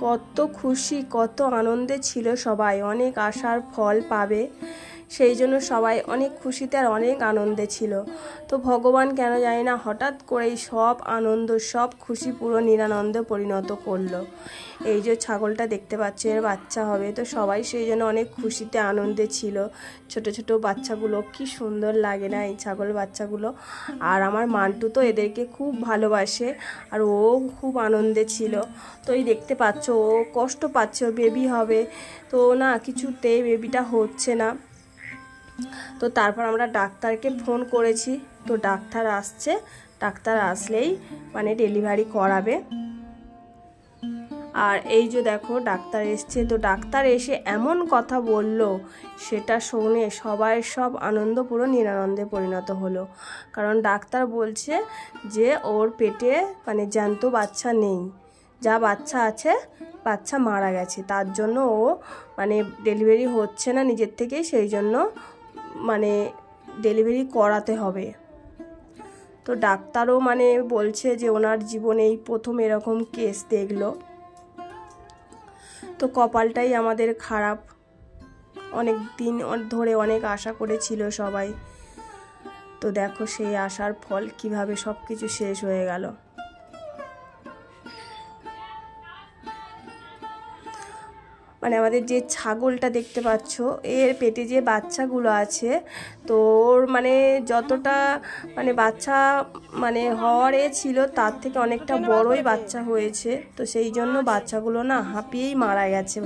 কত খুশি কত আনন্দে ছিল সবাই, অনেক আশার ফল পাবে সেই জন্য সবাই অনেক খুশিতে আর অনেক আনন্দে ছিল। তো ভগবান কেন জানি না হঠাৎ করেই সব আনন্দ সব খুশি পুরো নিরানন্দে পরিণত করলো। এই যে ছাগলটা দেখতে পাচ্ছে এর বাচ্চা হবে, তো সবাই সেই জন্য অনেক খুশিতে আনন্দে ছিল। ছোট ছোট বাচ্চাগুলো কি সুন্দর লাগে না এই ছাগল বাচ্চাগুলো। আর আমার মান্টু তো এদেরকে খুব ভালোবাসে আর ও খুব আনন্দে ছিল। তো এই দেখতে পাচ্ছ ও কষ্ট পাচ্ছে, ও বেবি হবে তো না কিছুতেই বেবিটা হচ্ছে না। তো তারপর আমরা ডাক্তারকে ফোন করেছি, তো ডাক্তার আসছে, ডাক্তার আসলেই মানে ডেলিভারি করাবে। আর এই যে দেখো ডাক্তার এসছে, তো ডাক্তার এসে এমন কথা বলল সেটা শুনে সবাই সব আনন্দ পুরো নিরানন্দে পরিণত হলো। কারণ ডাক্তার বলছে যে ওর পেটে মানে জ্যান্ত বাচ্চা নেই, যা বাচ্চা আছে বাচ্চা মারা গেছে, তার জন্য ও মানে ডেলিভারি হচ্ছে না নিজের থেকেই, সেই জন্য মানে ডেলিভারি করাতে হবে। তো ডাক্তারও মানে বলছে যে ওনার জীবনে এই প্রথম এরকম কেস দেখলো। তো কপালটাই আমাদের খারাপ, অনেক দিন ধরে অনেক আশা করেছিল সবাই। তো দেখো সেই আশার ফল কিভাবে সব কিছু শেষ হয়ে গেল। মানে আমাদের যে ছাগলটা দেখতে পাচ্ছ এর পেটে যে বাচ্চাগুলো আছে, তো ওর মানে যতটা মানে বাচ্চা মানে হওয়ার ছিল তার থেকে অনেকটা বড়ই বাচ্চা হয়েছে। তো সেই জন্য বাচ্চাগুলো না হাঁপিয়েই মারা গেছে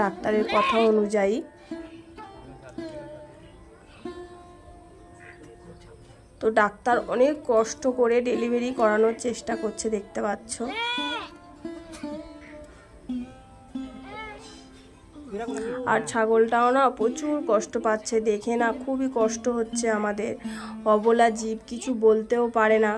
ডাক্তারের কথা অনুযায়ী। তো ডাক্তার অনেক কষ্ট করে ডেলিভারি করানোর চেষ্টা করছে দেখতে পাচ্ছ। আর ছাগলটাও না প্রচুর কষ্ট পাচ্ছে, দেখে না খুবই কষ্ট হচ্ছে আমাদের। অবলা জীব, কিছু বলতেও পারে না।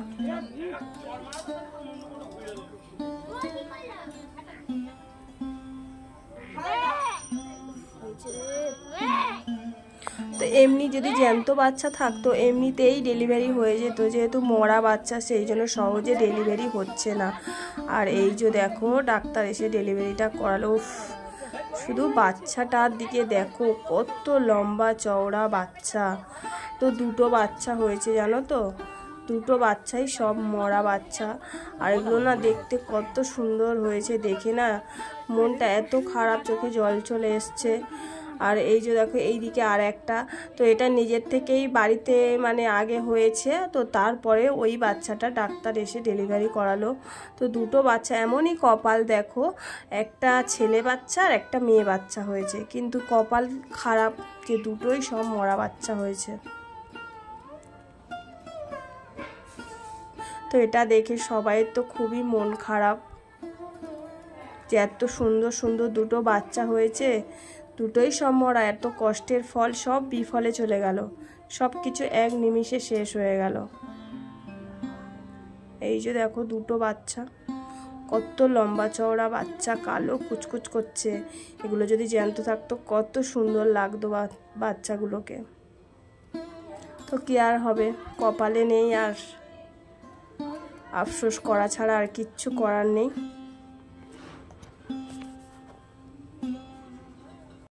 তো এমনি যদি জ্যান্ত বাচ্চা থাকতো এমনিতেই ডেলিভারি হয়ে যেত, যেহেতু মরা বাচ্চা সেই জন্য সহজে ডেলিভারি হচ্ছে না। আর এই যে দেখো ডাক্তার এসে ডেলিভারিটা করালো। শুধু বাচ্চাটার দিকে দেখো কত লম্বা চওড়া বাচ্চা। তো দুটো বাচ্চা হয়েছে জানো তো, দুটো বাচ্চাই সব মরা বাচ্চা। আর এগুলো না দেখতে কত সুন্দর হয়েছে, দেখে না মনটা এত খারাপ, চোখে জল চলে এসছে। আর এই যে দেখো এইদিকে আর একটা, তো এটা নিজের থেকেই বাড়িতে মানে আগে হয়েছে, তো তারপরে ওই বাচ্চাটা ডাক্তার এসে ডেলিভারি করালো। তো দুটো বাচ্চা, এমনই কপাল দেখো, একটা ছেলে বাচ্চা আর একটা মেয়ে বাচ্চা হয়েছে, কিন্তু কপাল খারাপ যে দুটোই সব মরা বাচ্চা হয়েছে। তো এটা দেখে সবাই তো খুবই মন খারাপ যে এত সুন্দর সুন্দর দুটো বাচ্চা হয়েছে, দুটোই সব মরা, এত কষ্টের ফল সব বিফলে চলে গেল, সব কিছু এক নিমিষে শেষ হয়ে গেল। এই যে দেখো দুটো বাচ্চা, কত লম্বা চওড়া বাচ্চা, কালো কুচকুচ করছে। এগুলো যদি জ্যান্ত থাকতো কত সুন্দর লাগতো বাচ্চাগুলোকে। তো কি আর হবে, কপালে নেই, আর আফসোস করা ছাড়া আর কিচ্ছু করার নেই।